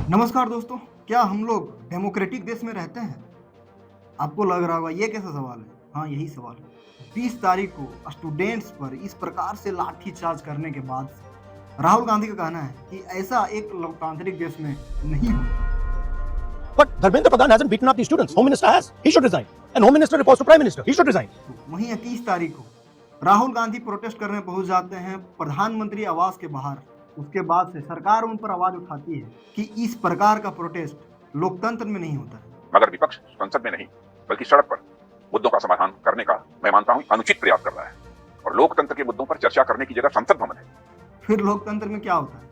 नमस्कार दोस्तों, क्या हम लोग डेमोक्रेटिक देश में रहते हैं? आपको लग रहा होगा ये कैसा सवाल है? हाँ, यही सवाल है। 20 तारीख को स्टूडेंट्स पर इस प्रकार से लाठीचार्ज करने के बाद से राहुल गांधी का कहना है कि ऐसा एक लोकतांत्रिक देश में नहीं होता। But Dharmendra Pradhan hasn't beaten up the students. Home Minister has. He should resign. And Home Minister reports to Prime Minister. He should resign. वहीं 21 तारीख को राहुल गांधी प्रोटेस्ट करने पहुंच जाते हैं प्रधानमंत्री आवास के बाहर। उसके बाद से सरकार उन पर आवाज उठाती है कि इस प्रकार का प्रोटेस्ट लोकतंत्र में नहीं होता है। मगर विपक्ष संसद में नहीं बल्कि सड़क पर मुद्दों का समाधान करने का मैं मानता हूं अनुचित प्रयास कर रहा है और लोकतंत्र के मुद्दों पर चर्चा करने की जगह संसद भवन है। फिर लोकतंत्र में क्या होता है?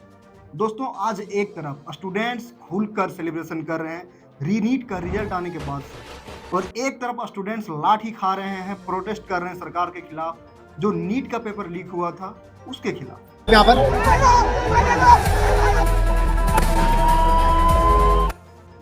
दोस्तों, आज एक तरफ स्टूडेंट्स खुलकर सेलिब्रेशन कर रहे हैं रीनीट का रिजल्ट आने के बाद से, और एक तरफ स्टूडेंट्स लाठी खा रहे हैं, प्रोटेस्ट कर रहे हैं सरकार के खिलाफ, जो नीट का पेपर लीक हुआ था उसके खिलाफ। यहाँ पर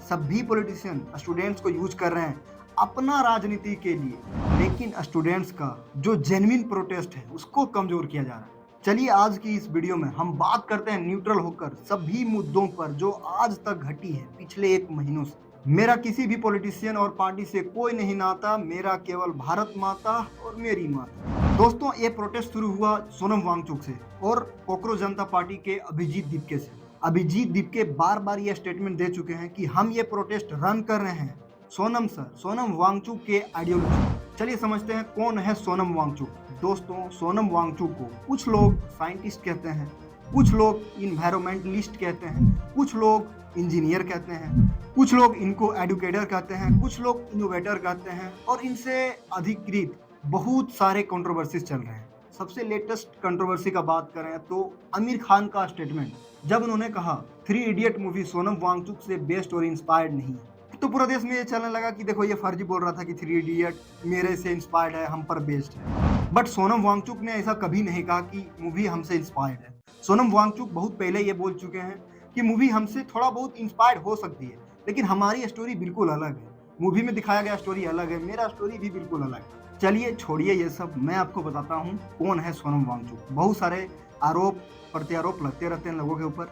सभी पॉलिटिशियन स्टूडेंट्स को यूज कर रहे हैं अपना राजनीति के लिए, लेकिन स्टूडेंट्स का जो जेन्युइन प्रोटेस्ट है उसको कमजोर किया जा रहा है। चलिए आज की इस वीडियो में हम बात करते हैं न्यूट्रल होकर सभी मुद्दों पर जो आज तक घटी है पिछले 1 महीनों से। मेरा किसी भी पॉलिटिशियन और पार्टी से कोई नहीं नाता, मेरा केवल भारत माता और मेरी माता। दोस्तों, ये प्रोटेस्ट शुरू हुआ सोनम वांगचुक से और कॉकरोच जनता पार्टी के अभिजीत दीपके से। अभिजीत दीपके बार बार ये स्टेटमेंट दे चुके हैं कि हम ये प्रोटेस्ट रन कर रहे हैं सोनम वांगचुक के आइडियोलॉजी। चलिए समझते हैं कौन है सोनम वांगचुक। दोस्तों, सोनम वांगचुक को कुछ लोग साइंटिस्ट कहते हैं, कुछ लोग इन्वायरमेंटलिस्ट कहते हैं, कुछ लोग इंजीनियर कहते हैं, कुछ लोग इनको एडुकेटर कहते हैं, कुछ लोग इनोवेटर कहते हैं, और इनसे अधिकृत बहुत सारे कंट्रोवर्सीज चल रहे हैं। सबसे लेटेस्ट कंट्रोवर्सी का बात करें तो आमिर खान का स्टेटमेंट, जब उन्होंने कहा 3 इडियट मूवी सोनम वांगचुक से बेस्ड और इंस्पायर्ड नहीं है, तो पूरा देश में ये चलने लगा कि देखो ये फर्जी बोल रहा था कि 3 इडियट मेरे से इंस्पायर्ड है, हम पर बेस्ड है। बट सोनम वांगचुक ने ऐसा कभी नहीं कहा कि मूवी हमसे इंस्पायर्ड है। सोनम वांगचुक बहुत पहले ये बोल चुके हैं कि मूवी हमसे थोड़ा बहुत इंस्पायर्ड हो सकती है, लेकिन हमारी स्टोरी बिल्कुल अलग है। मूवी में दिखाया गया स्टोरी अलग है, मेरा स्टोरी भी बिल्कुल अलग है। चलिए छोड़िए ये सब, मैं आपको बताता हूँ कौन है सोनम वांगचुक। बहुत सारे आरोप प्रत्यारोप लगते रहते हैं लोगों के ऊपर।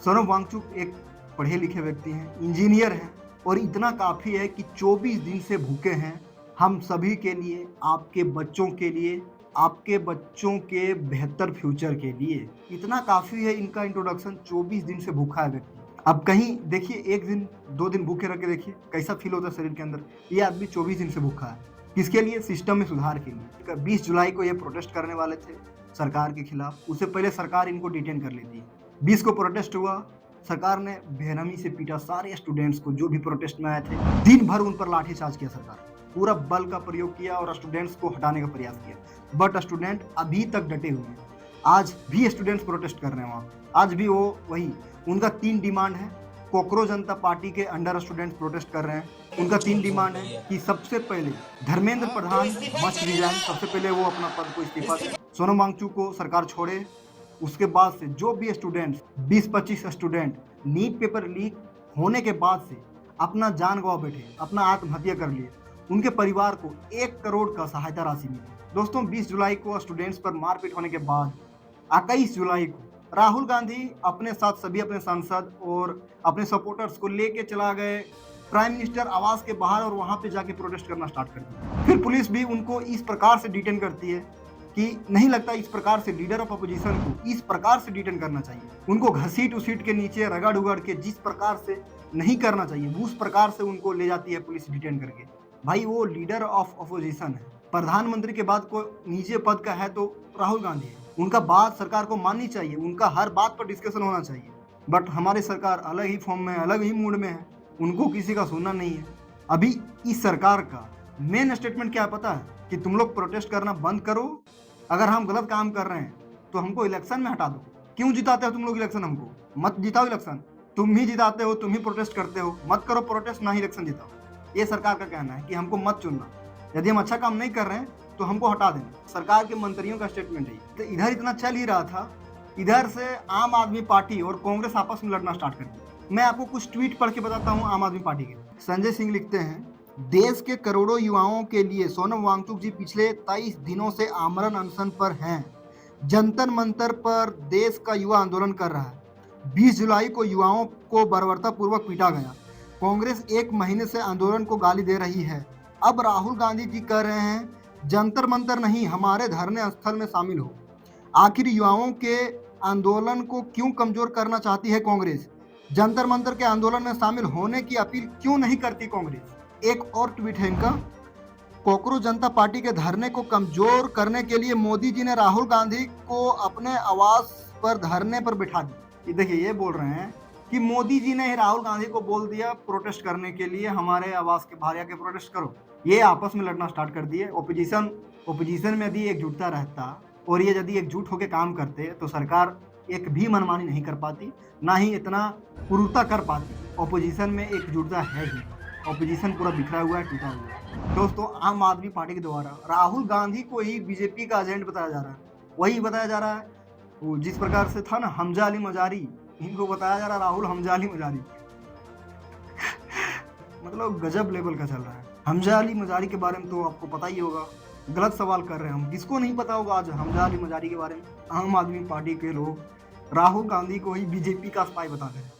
सोनम वांगचुक एक पढ़े लिखे व्यक्ति हैं, इंजीनियर हैं, और इतना काफ़ी है कि 24 दिन से भूखे हैं हम सभी के लिए, आपके बच्चों के लिए, आपके बच्चों के बेहतर फ्यूचर के लिए। इतना काफ़ी है इनका इंट्रोडक्शन। 24 दिन से भूखा है व्यक्ति। अब कहीं देखिए 1 दिन 2 दिन भूखे रह के देखिए कैसा फील होता है शरीर के अंदर। ये आदमी 24 दिन से भूखा है, किसके लिए? सिस्टम में सुधार के लिए। 20 जुलाई को ये प्रोटेस्ट करने वाले थे सरकार के खिलाफ, उससे पहले सरकार इनको डिटेन कर लेती है। 20 को प्रोटेस्ट हुआ, सरकार ने बेरहमी से पीटा सारे स्टूडेंट्स को जो भी प्रोटेस्ट में आए थे। दिन भर उन पर लाठीचार्ज किया सरकार, पूरा बल का प्रयोग किया और स्टूडेंट्स को हटाने का प्रयास किया। बट स्टूडेंट अभी तक डटे हुए हैं। आज भी स्टूडेंट्स प्रोटेस्ट कर रहे हैं वहाँ, आज भी वो वही। उनका 3 डिमांड है। कॉकरोच जनता पार्टी के अंडर स्टूडेंट्स प्रोटेस्ट कर रहे हैं। उनका 3 डिमांड है कि सबसे पहले धर्मेंद्र प्रधान मस्ट रिजाइन, सबसे पहले वो अपना पद को इस्तीफा दें, सोनम वांगचुक को सरकार छोड़े। उसके बाद से जो भी students 20-25 student NEET paper leak होने के बाद से अपना जान गंवा बैठे, अपना आत्महत्या कर लिए, उनके परिवार को 1 करोड़ का सहायता राशि मिली। दोस्तों, 20 जुलाई को स्टूडेंट्स पर मारपीट होने के बाद 21 जुलाई को राहुल गांधी अपने साथ सभी अपने सांसद और अपने सपोर्टर्स को लेके चला गए प्राइम मिनिस्टर आवास के बाहर, और वहां पे जाके प्रोटेस्ट करना स्टार्ट कर दिया। फिर पुलिस भी उनको इस प्रकार से डिटेन करती है कि नहीं लगता इस प्रकार से लीडर ऑफ अपोजिशन को इस प्रकार से डिटेन करना चाहिए। उनको घसीट उसीट के नीचे रगड़ उगड़ के जिस प्रकार से नहीं करना चाहिए उस प्रकार से उनको ले जाती है पुलिस डिटेन करके। भाई, वो लीडर ऑफ अपोजिशन है, प्रधानमंत्री के बाद कोई नीचे पद का है तो राहुल गांधी है। उनका बात सरकार को माननी चाहिए, उनका हर बात पर डिस्कशन होना चाहिए। बट हमारी सरकार अलग ही फॉर्म में है, अलग ही मूड में है, उनको किसी का सुनना नहीं है। अभी इस सरकार का मेन स्टेटमेंट क्या है पता है? कि तुम लोग प्रोटेस्ट करना बंद करो, अगर हम गलत काम कर रहे हैं तो हमको इलेक्शन में हटा दो। क्यों जिताते हो तुम लोग इलेक्शन? हमको मत जिताओ इलेक्शन, तुम ही जिताते हो, तुम ही प्रोटेस्ट करते हो, मत करो प्रोटेस्ट, ना ही इलेक्शन जिताओ। ये सरकार का कहना है कि हमको मत चुनना, यदि हम अच्छा काम नहीं कर रहे हैं तो हमको हटा देना। सरकार के मंत्रियों का स्टेटमेंट है। तो इधर इतना चल ही रहा था, इधर से आम आदमी पार्टी और कांग्रेस आपस में लड़ना स्टार्ट कर दिया। मैं आपको कुछ ट्वीट पढ़ के बताता हूँ आम आदमी पार्टी के। संजय सिंह लिखते हैं, देश के करोड़ों युवाओं के लिए सोनम वांगचुक जी पिछले 23 दिनों से आमरण अनशन पर हैं। जंतर मंतर पर देश का युवा आंदोलन कर रहा है। 20 जुलाई को युवाओं को बर्बरतापूर्वक पीटा गया। कांग्रेस 1 महीने से आंदोलन को गाली दे रही है। अब राहुल गांधी जी कह रहे हैं जंतर मंतर नहीं, हमारे धरने स्थल में शामिल हो। आखिर युवाओं के आंदोलन को क्यों कमजोर करना चाहती है कांग्रेस? जंतर मंतर के आंदोलन में शामिल होने की अपील क्यों नहीं करती कांग्रेस? एक और ट्वीट है इनका, कॉकरोच जनता पार्टी के धरने को कमजोर करने के लिए मोदी जी ने राहुल गांधी को अपने आवास पर धरने पर बिठा दिया। ये देखिए, ये बोल रहे हैं कि मोदी जी ने राहुल गांधी को बोल दिया प्रोटेस्ट करने के लिए, हमारे आवास के बाहर आके प्रोटेस्ट करो। ये आपस में लड़ना स्टार्ट कर दिए। ओपोजिशन में यदि एकजुटता रहता और ये यदि एकजुट होकर काम करते तो सरकार एक भी मनमानी नहीं कर पाती, ना ही इतना क्रूरता कर पाती। ओपोजिशन में एकजुटता है ही, ओपोजिशन पूरा बिखरा हुआ है, टूटा हुआ है। दोस्तों, आम आदमी पार्टी के द्वारा राहुल गांधी को ही बीजेपी का एजेंट बताया जा रहा है। वही बताया जा रहा है वो जिस प्रकार से था ना हमजा अली मजारी, इनको बताया जा रहा है राहुल हमजा अली मजारी। मतलब गजब लेवल का चल रहा है। हमजा अली मजारी के बारे में तो आपको पता ही होगा। गलत सवाल कर रहे हैं हम, किसको नहीं पता होगा आज हमजा अली मजारी के बारे में? आम आदमी पार्टी के लोग राहुल गांधी को ही बीजेपी का स्पाई बताते हैं।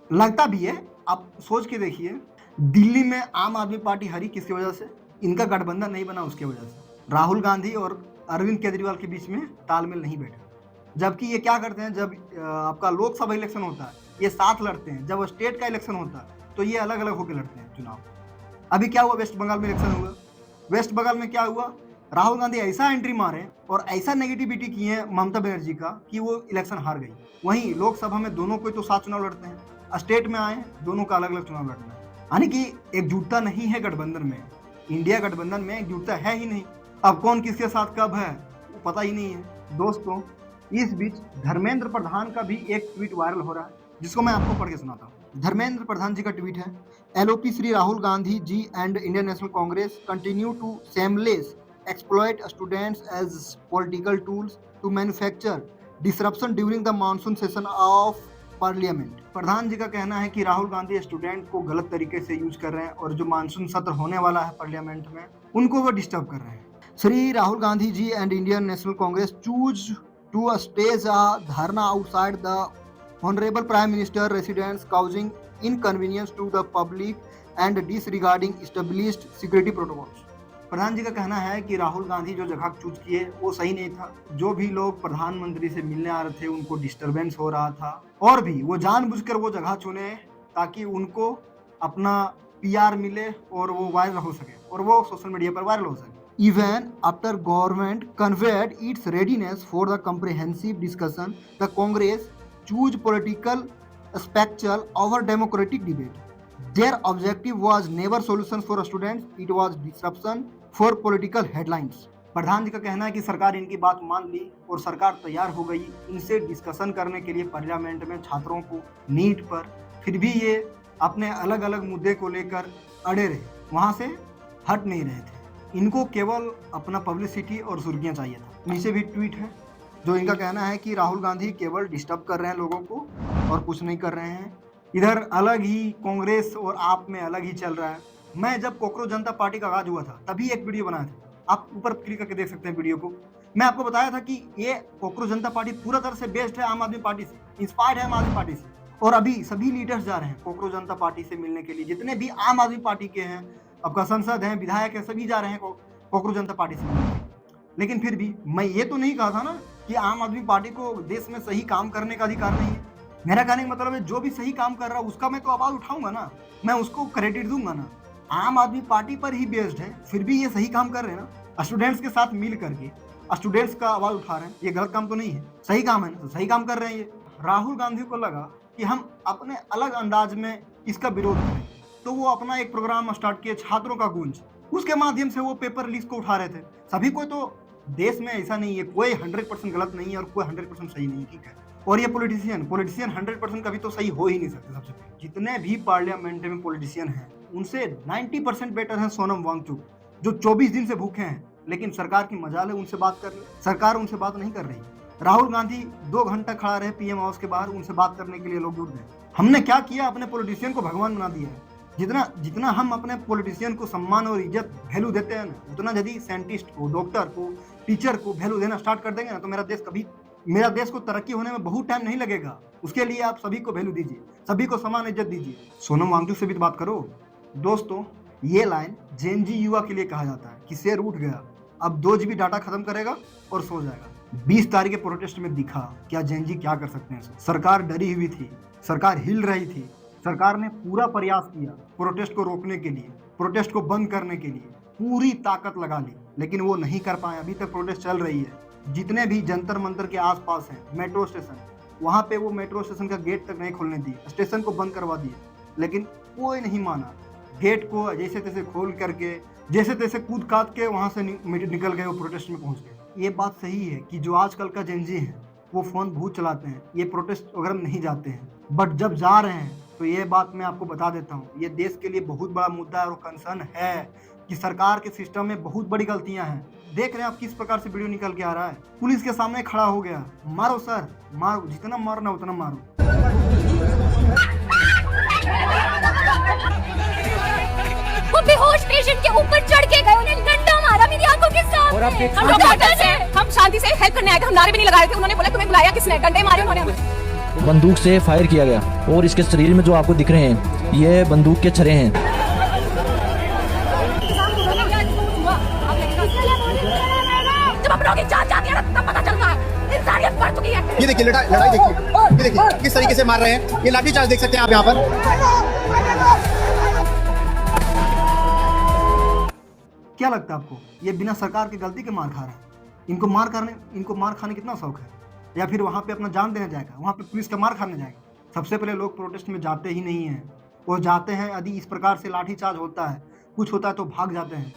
लगता भी है। आप सोच के देखिए, दिल्ली में आम आदमी पार्टी हारी किसकी वजह से? इनका गठबंधन नहीं बना उसकी वजह से। राहुल गांधी और अरविंद केजरीवाल के बीच में तालमेल नहीं बैठा। जबकि ये क्या करते हैं, जब आपका लोकसभा इलेक्शन होता है ये साथ लड़ते हैं, जब स्टेट का इलेक्शन होता है तो ये अलग अलग होकर लड़ते हैं चुनाव। अभी क्या हुआ, वेस्ट बंगाल में इलेक्शन हुआ। वेस्ट बंगाल में क्या हुआ, राहुल गांधी ऐसा एंट्री मारे और ऐसा नेगेटिविटी किए हैं ममता बनर्जी का कि वो इलेक्शन हार गई। वहीं लोकसभा में दोनों कोई तो साथ चुनाव लड़ते हैं, स्टेट में आए दोनों का अलग अलग चुनाव लड़ना है। यानी कि एकजुटता नहीं है गठबंधन में। इंडिया गठबंधन में एकजुटता है ही नहीं। अब कौन किसके साथ कब है वो पता ही नहीं है। दोस्तों, इस बीच धर्मेंद्र प्रधान का भी एक ट्वीट वायरल हो रहा है, जिसको मैं आपको पढ़ के सुनाता हूँ। धर्मेंद्र प्रधान जी का ट्वीट है, LOP Shri Rahul Gandhi ji and Indian national Congress continue to shameless exploit students as political tools to manufacture disruption during the monsoon session of parliament. Pradhan ji का कहना है कि राहुल गांधी स्टूडेंट को गलत तरीके से यूज कर रहे हैं और जो मानसून सत्र होने वाला है पार्लियामेंट में उनको वो डिस्टर्ब कर रहे हैं। Shri Rahul Gandhi ji and Indian national Congress choose to stage a dharna outside the honourable prime minister residence causing inconvenience to the public and disregarding established security protocols। प्रधान जी का कहना है कि राहुल गांधी जो जगह चूज किए वो सही नहीं था। जो भी लोग प्रधानमंत्री से मिलने आ रहे थे उनको डिस्टरबेंस हो रहा था, और भी वो जानबूझकर वो जगह चुने ताकि उनको अपना पीआर मिले और वो वायरल हो सके और वो सोशल मीडिया पर वायरल हो सके। Even after government conveyed its readiness for the comprehensive discussion, the Congress chose political spectacle over democratic debate. Their objective was never solutions for students; it was disruption for political headlines। प्रधान जी का कहना है कि सरकार इनकी बात मान ली और सरकार तैयार हो गई इनसे डिस्कशन करने के लिए पार्लियामेंट में छात्रों को नीट पर। फिर भी ये अपने अलग अलग मुद्दे को लेकर अड़े रहे, वहाँ से हट नहीं रहे थे। इनको केवल अपना पब्लिसिटी और सुर्खियाँ चाहिए था। नीचे भी ट्वीट है जो इनका कहना है कि राहुल गांधी केवल डिस्टर्ब कर रहे हैं लोगों को और कुछ नहीं कर रहे हैं। इधर अलग ही कांग्रेस और आप में अलग ही चल रहा है। मैं जब कॉकरोच जनता पार्टी का आगाज हुआ था तभी एक वीडियो बनाया था, आप ऊपर क्लिक करके देख सकते हैं वीडियो को। मैं आपको बताया था कि ये कॉकरोच जनता पार्टी पूरा तरह से बेस्ड है आम आदमी पार्टी से, इंस्पायर्ड है आम आदमी पार्टी से। और अभी सभी लीडर्स जा रहे हैं कॉकरोच जनता पार्टी से मिलने के लिए, जितने भी आम आदमी पार्टी के हैं, आपका संसद है, विधायक है, सभी जा रहे हैं कॉकरोच जनता पार्टी से मिलने। लेकिन फिर भी मैं ये तो नहीं कहा था ना कि आम आदमी पार्टी को देश में सही काम करने का अधिकार नहीं है। मेरा कहने का मतलब है जो भी सही काम कर रहा है उसका मैं तो आवाज उठाऊंगा ना, मैं उसको क्रेडिट दूंगा ना। आम आदमी पार्टी पर ही बेस्ड है, फिर भी ये सही काम कर रहे हैं ना, स्टूडेंट्स के साथ मिल करके स्टूडेंट्स का आवाज उठा रहे हैं। ये गलत काम तो नहीं है, सही काम है ना, तो सही काम कर रहे हैं। ये राहुल गांधी को लगा कि हम अपने अलग अंदाज में इसका विरोध करें, तो वो अपना एक प्रोग्राम स्टार्ट किए छात्रों का गूंज, उसके माध्यम से वो पेपर लीक को उठा रहे थे। सभी को तो देश में ऐसा नहीं है, कोई 100% गलत नहीं है और कोई 100% सही नहीं है, ठीक है। और ये पॉलिटिशियन 100% कभी तो सही हो ही नहीं सकते। सबसे पहले जितने भी पार्लियामेंट में पॉलिटिशियन हैं उनसे 90% बेटर है सोनम वांगचुक, जो 24 दिन से भूखे हैं, लेकिन सरकार की मजाल है उनसे बात कर ले, सरकार उनसे बात नहीं कर रही। राहुल गांधी 2 घंटा खड़ा रहे पीएम हाउस के बाहर, उनसे बात करने के लिए लोग जुट गए। हमने क्या किया, अपने पॉलिटिशियन को भगवान बना दिया है। जितना हम अपने पॉलिटिशियन को सम्मान और इज्जत वैल्यू देते हैं ना, उतना यदि साइंटिस्ट को, डॉक्टर को, टीचर को वैल्यू देना स्टार्ट कर देंगे ना, तो मेरा देश कभी मेरा देश को तरक्की होने में बहुत टाइम नहीं लगेगा। उसके लिए आप सभी को वैल्यू दीजिए, सभी को समान इज्जत दीजिए। सोनम वांगचुक से भी तो बात करो। दोस्तों, ये लाइन जेन जी युवा के लिए कहा जाता है कि शेर उठ गया, अब 2 GB डाटा खत्म करेगा और सो जाएगा। 20 तारीख के प्रोटेस्ट में दिखा क्या जेन जी क्या कर सकते हैं। सरकार डरी हुई थी, सरकार हिल रही थी, सरकार ने पूरा प्रयास किया प्रोटेस्ट को रोकने के लिए, प्रोटेस्ट को बंद करने के लिए पूरी ताकत लगा ली, लेकिन वो नहीं कर पाए। अभी तक प्रोटेस्ट चल रही है। जितने भी जंतर मंतर के आसपास हैं मेट्रो स्टेशन, वहाँ पे वो मेट्रो स्टेशन का गेट तक नहीं खोलने दिए, स्टेशन को बंद करवा दिए, लेकिन कोई नहीं माना। गेट को जैसे तैसे खोल करके, जैसे तैसे कूद काद के वहाँ से निकल गए, वो प्रोटेस्ट में पहुँच गए। ये बात सही है कि जो आजकल का जेनजी है वो फ़ोन बहुत चलाते हैं, ये प्रोटेस्ट वगैरह में नहीं जाते हैं, बट जब जा रहे हैं तो ये बात मैं आपको बता देता हूँ, ये देश के लिए बहुत बड़ा मुद्दा है और कंसर्न है कि सरकार के सिस्टम में बहुत बड़ी गलतियां हैं। देख रहे हैं आप किस प्रकार से वीडियो निकल के आ रहा है। पुलिस के सामने खड़ा हो गया, मारो सर मारो, जितना मारना उतना मारो। वो बेहोश पेशेंट के ऊपर चढ़ के गए, उन्हें डंडा मारा मेरी आंखों के सामने। और अब हम डॉक्टर्स हैं, हम शांति से हेल्प करने आए थे, हम नारे भी नहीं लगा रहे थे। उन्होंने बोला तुम्हें बुलाया किसने, डंडे मारे उन्होंने हमें। बंदूक से फायर किया गया और इसके शरीर में जो आपको दिख रहे हैं ये बंदूक के छर्रे हैं। जब अपनों की जान जाती है ना तब पता चलता है इंसानियत बढ़ चुकी है। ये देखिए लड़ाई देखिए, ये देखिए किस तरीके से मार रहे हैं। ये लाठीचार्ज देख सकते हैं आप यहाँ पर। क्या लगता है आपको, ये बिना सरकार की गलती के मार खा रहे हैं? इनको मार खाने कितना शौक है, या फिर वहाँ पे अपना जान देने जाएगा, वहाँ पे पुलिस का मार खाने जाएगा? सबसे पहले लोग प्रोटेस्ट में जाते ही नहीं हैं। वो जाते हैं यदि इस प्रकार से लाठीचार्ज होता है, कुछ होता है तो भाग जाते हैं।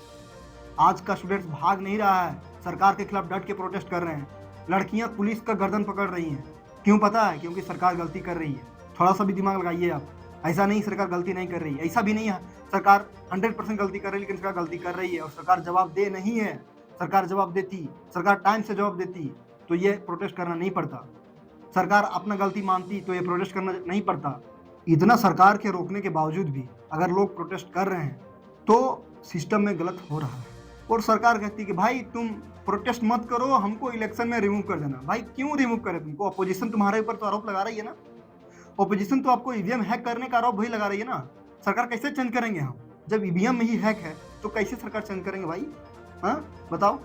आज का स्टूडेंट्स भाग नहीं रहा है, सरकार के खिलाफ डट के प्रोटेस्ट कर रहे हैं। लड़कियां पुलिस का गर्दन पकड़ रही हैं, क्यों पता है? क्योंकि सरकार गलती कर रही है। थोड़ा सा भी दिमाग लगाइए आप। ऐसा नहीं सरकार गलती नहीं कर रही है, ऐसा भी नहीं है सरकार 100% गलती कर रही है, लेकिन सरकार गलती कर रही है और सरकार जवाब दे नहीं है। सरकार जवाब देती, सरकार टाइम से जवाब देती तो ये प्रोटेस्ट करना नहीं पड़ता। सरकार अपना गलती मानती तो ये प्रोटेस्ट करना नहीं पड़ता। इतना सरकार के रोकने के बावजूद भी अगर लोग प्रोटेस्ट कर रहे हैं तो सिस्टम में गलत हो रहा है। और सरकार कहती है कि भाई तुम प्रोटेस्ट मत करो, हमको इलेक्शन में रिमूव कर देना। भाई क्यों रिमूव करे तुमको? अपोजिशन तुम्हारे ऊपर तो आरोप लगा रही है ना। अपोजिशन तो आपको ईवीएम हैक करने का आरोप वही लगा रही है ना। सरकार कैसे चेंज करेंगे हम? जब ईवीएम में ही हैक है तो कैसे सरकार चेंज करेंगे भाई? हाँ बताओ।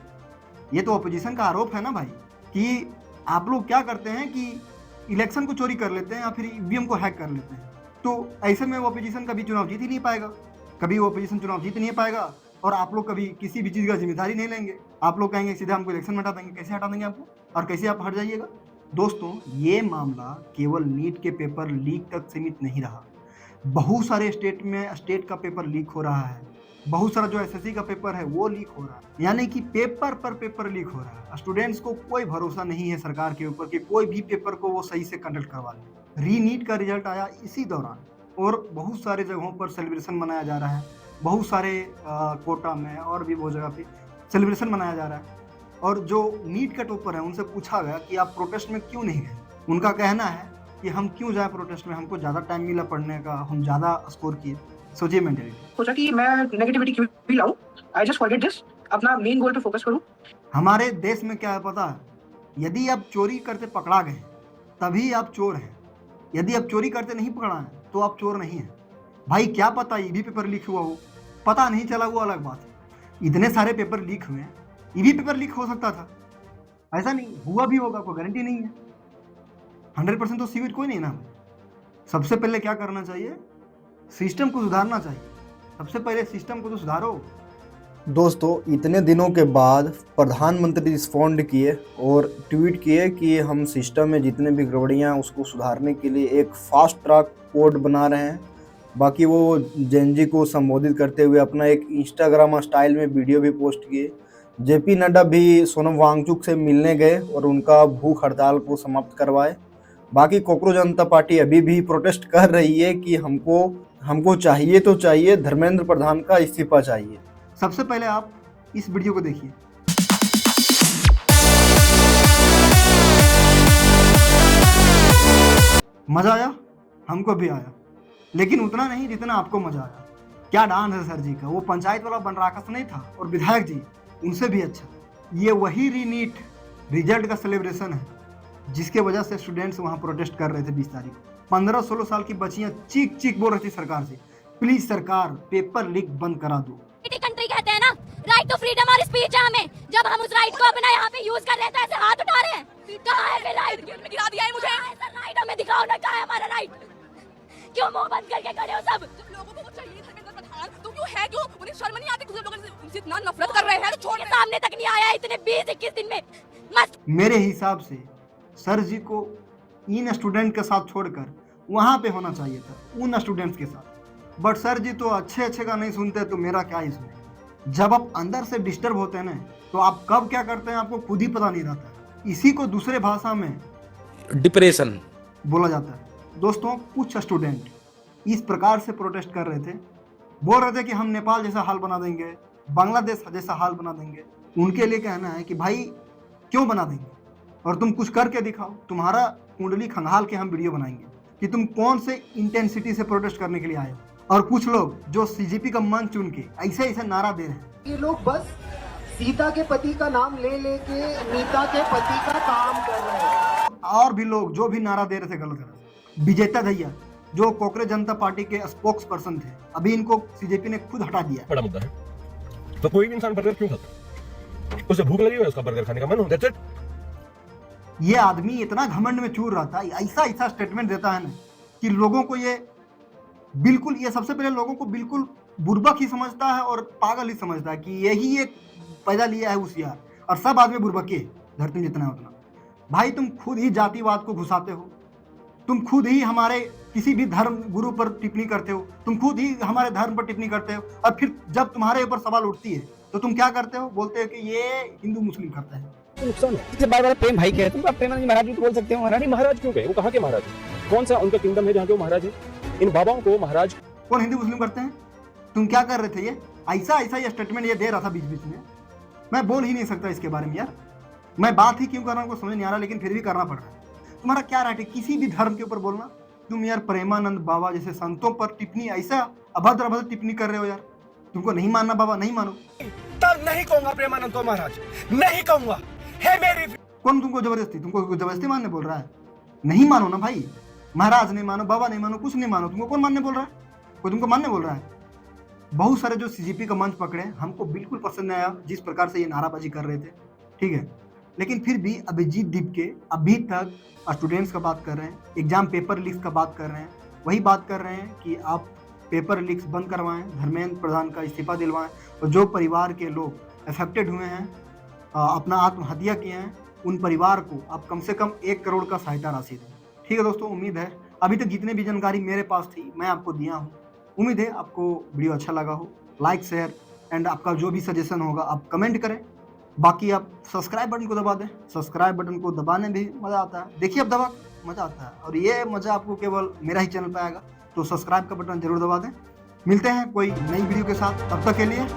ये तो अपोजिशन का आरोप है ना भाई, कि आप लोग क्या करते हैं कि इलेक्शन को चोरी कर लेते हैं या फिर ईवीएम को हैक कर लेते हैं। तो ऐसे में वो अपोजिशन कभी चुनाव जीत ही नहीं पाएगा, कभी वो अपोजिशन चुनाव जीत नहीं पाएगा और आप लोग कभी किसी भी चीज़ का जिम्मेदारी नहीं लेंगे। आप लोग कहेंगे सीधे हमको इलेक्शन में हटा देंगे। कैसे हटा देंगे आपको और कैसे आप हट जाइएगा? दोस्तों, ये मामला केवल नीट के पेपर लीक तक सीमित नहीं रहा। बहुत सारे स्टेट में स्टेट का पेपर लीक हो रहा है, बहुत सारा जो एसएससी का पेपर है वो लीक हो रहा है, यानी कि पेपर पर पेपर लीक हो रहा है। स्टूडेंट्स को कोई भरोसा नहीं है सरकार के ऊपर कि कोई भी पेपर को वो सही से कंडक्ट करवा ले। री नीट का रिजल्ट आया इसी दौरान और बहुत सारे जगहों पर सेलिब्रेशन मनाया जा रहा है, बहुत सारे कोटा में और भी बहुत जगह पे सेलिब्रेशन मनाया जा रहा है। और जो नीट का टॉपर है उनसे पूछा गया कि आप प्रोटेस्ट में क्यों नहीं गए। उनका कहना है कि हम क्यों जाए प्रोटेस्ट में, हमको ज़्यादा टाइम मिला पढ़ने का, हम ज़्यादा स्कोर किए। सोचिए मेंटलिटी। सोचा कि मैं नेगेटिविटी क्यों भी लाऊं, आई जस्ट फॉरगेट दिस, अपना मेन गोल पे फोकस करूं। हमारे देश में क्या है पता है? यदि आप चोरी करते पकड़ा गए तभी आप चोर हैं, यदि आप चोरी करते नहीं पकड़ा है तो आप चोर नहीं हैं। भाई क्या पता ईवी पेपर लीक हुआ हो, पता नहीं चला, वो अलग बात है। इतने सारे पेपर लीक हुए, ईवी पेपर लीक हो सकता था, ऐसा नहीं हुआ भी होगा, कोई गारंटी नहीं है। 100% तो सीविट कोई नहीं ना। सबसे पहले क्या करना चाहिए? सिस्टम को सुधारना चाहिए। सबसे पहले सिस्टम को तो सुधारो। दोस्तों, इतने दिनों के बाद प्रधानमंत्री रिस्पॉन्ड किए और ट्वीट किए कि हम सिस्टम में जितने भी गड़बड़ियाँ उसको सुधारने के लिए एक फास्ट ट्रैक कोड बना रहे हैं। बाकी वो जेनजी को संबोधित करते हुए अपना एक इंस्टाग्राम स्टाइल में वीडियो भी पोस्ट किए। जेपी नड्डा भी सोनम वांगचुक से मिलने गए और उनका भूख हड़ताल को समाप्त करवाए। बाकी कॉकरोच जनता पार्टी अभी भी प्रोटेस्ट कर रही है कि हमको चाहिए तो चाहिए, धर्मेंद्र प्रधान का इस्तीफा चाहिए। सबसे पहले आप इस वीडियो को देखिए। मजा आया? हमको भी आया, लेकिन उतना नहीं जितना आपको मजा आया। क्या डांस है सर जी का, वो पंचायत वाला बनराकस नहीं था, और विधायक जी उनसे भी अच्छा। ये वही रीनीट रिजल्ट का सेलिब्रेशन है जिसके वजह से स्टूडेंट्स वहां प्रोटेस्ट कर रहे थे 20 तारीख को। 15-16 साल की बच्चियां चीख चीख बोल रही थी सरकार से, प्लीज सरकार पेपर लीक बंद करा दो। कंट्री कहते हैं ना, राइट टू फ्रीडम और स्पीच है हमें। जब हम उस राइट को अपना यहाँ पे यूज कर रहे हैं तो ऐसे हाथ उठा रहे हैं। कहाँ है राइट? गिरा दिया है मुझे। राइट हमें दिखाओ ना, कहाँ है हमारा राइट? क्यों मुंह बंद करके खड़े हो सब? जब लोगों को वो चाहिए धर्मेंद्र प्रधान, तो क्यों है, क्यों उन्हें शर्म नहीं आती? दूसरे लोगों से उनसे इतना नफरत कर रहे हैं, तो छोड़ के सामने तक नहीं आया इतने 20-21 दिन में। मस्त मेरे हिसाब से सर जी को इन स्टूडेंट के साथ छोड़कर वहां पे होना चाहिए था, उन स्टूडेंट्स के साथ। बट सर जी तो अच्छे का नहीं सुनते, तो मेरा क्या ही सुने। जब आप अंदर से डिस्टर्ब होते हैं ना, तो आप कब क्या करते हैं आपको खुद ही पता नहीं रहता। इसी को दूसरे भाषा में डिप्रेशन बोला जाता है। दोस्तों, कुछ स्टूडेंट इस प्रकार से प्रोटेस्ट कर रहे थे, बोल रहे थे कि हम नेपाल जैसा हाल बना देंगे, बांग्लादेश जैसा हाल बना देंगे। उनके लिए कहना है कि भाई क्यों बना देंगे, और तुम कुछ करके दिखाओ। तुम्हारा कुंडली खंगाल के हम वीडियो बनाएंगे कि तुम कौन से इंटेंसिटी से प्रोटेस्ट करने के लिए आए हो। और कुछ लोग जो सीजेपी का मंच चुन के ऐसे ऐसे नारा दे रहे हैं। ये लोग बस सीता के पति का नाम ले लेके नीता के पति का काम कर रहे हैं। और भी लोग जो भी नारा दे रहे थे गलत। विजेता दहिया जो कांग्रेस जनता पार्टी के स्पोक्स पर्सन थे, अभी इनको सीजेपी ने खुद हटा दिया। बड़ा मुद्दा है। तो कोई भी इंसान बर्गर क्यों खाता? उसे भूख लगी हो, उसका बर्गर खाने का मन हो, दैट्स इट। ये आदमी इतना घमंड में चूर रहा था, ऐसा ऐसा स्टेटमेंट देता है ना कि लोगों को ये बिल्कुल, ये सबसे पहले लोगों को बिल्कुल बुर्बक ही समझता है और पागल ही समझता है कि यही एक पैदा लिया है होशियार, और सब आदमी बुर्बक है, धरती में जितना है उतना। भाई तुम खुद ही जातिवाद को घुसाते हो, तुम खुद ही हमारे किसी भी धर्म गुरु पर टिप्पणी करते हो, तुम खुद ही हमारे धर्म पर टिप्पणी करते हो, और फिर जब तुम्हारे ऊपर सवाल उठती है तो तुम क्या करते हो? बोलते हो कि ये हिंदू मुस्लिम करता है। नुकसान है। बार बार प्रेम भाई कहते हैं, प्रेमानंद महाराज भी तो बोल सकते हो। महाराज महाराज क्यों कहे? वो कहाँ के महाराज है? कौन सा उनका किंगडम है जहाँ के वो महाराज है? इन बाबाओं को महाराज कौन हिंदू मुस्लिम करते हैं? तुम क्या कर रहे थे? ये ऐसा ये स्टेटमेंट ये दे रहा था बीच बीच में। मैं बोल ही नहीं सकता इसके बारे में यार, मैं बात ही क्यों कर रहा हूँ समझ नहीं आ रहा, लेकिन फिर भी करना पड़ रहा है। तुम्हारा क्या राइट है किसी भी धर्म के ऊपर बोलना? तुम यार प्रेमानंद बाबा जैसे संतों पर टिप्पणी, ऐसा अभद्र टिप्पणी कर रहे हो यार। तुमको नहीं मानना बाबा, नहीं मानो। तब नहीं कहूंगा प्रेमानंद को महाराज, नहीं कहूंगा। है मेरी कौन तुमको जबरदस्ती मानने बोल रहा है? नहीं मानो ना भाई, महाराज नहीं मानो, बाबा नहीं मानो, कुछ नहीं मानो। तुमको कौन मानने बोल रहा है? कोई तुमको मानने बोल रहा है? बहुत सारे जो सीजेपी का मंच पकड़े, हमको बिल्कुल पसंद नहीं आया जिस प्रकार से ये नाराबाजी कर रहे थे, ठीक है। लेकिन फिर भी अभिजीत दीप के अभी तक स्टूडेंट्स का बात कर रहे हैं, एग्जाम पेपर लीक्स का बात कर रहे हैं, वही बात कर रहे हैं कि आप पेपर लीक्स बंद करवाएं, धर्मेंद्र प्रधान का इस्तीफा दिलवाएं, और जो परिवार के लोग अफेक्टेड हुए हैं, अपना आत्महत्या किए हैं, उन परिवार को आप कम से कम 1 करोड़ का सहायता राशि दें। ठीक है दोस्तों, उम्मीद है अभी तक जितने भी जानकारी मेरे पास थी मैं आपको दिया हूँ। उम्मीद है आपको वीडियो अच्छा लगा हो। लाइक शेयर एंड आपका जो भी सजेशन होगा आप कमेंट करें। बाकी आप सब्सक्राइब बटन को दबा दें, सब्सक्राइब बटन को दबाने में भी मज़ा आता है। देखिए अब दबा मज़ा आता है, और ये मज़ा आपको केवल मेरा ही चैनल पर आएगा, तो सब्सक्राइब का बटन जरूर दबा दें। मिलते हैं कोई नई वीडियो के साथ, तब तक के लिए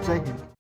जय हिंद।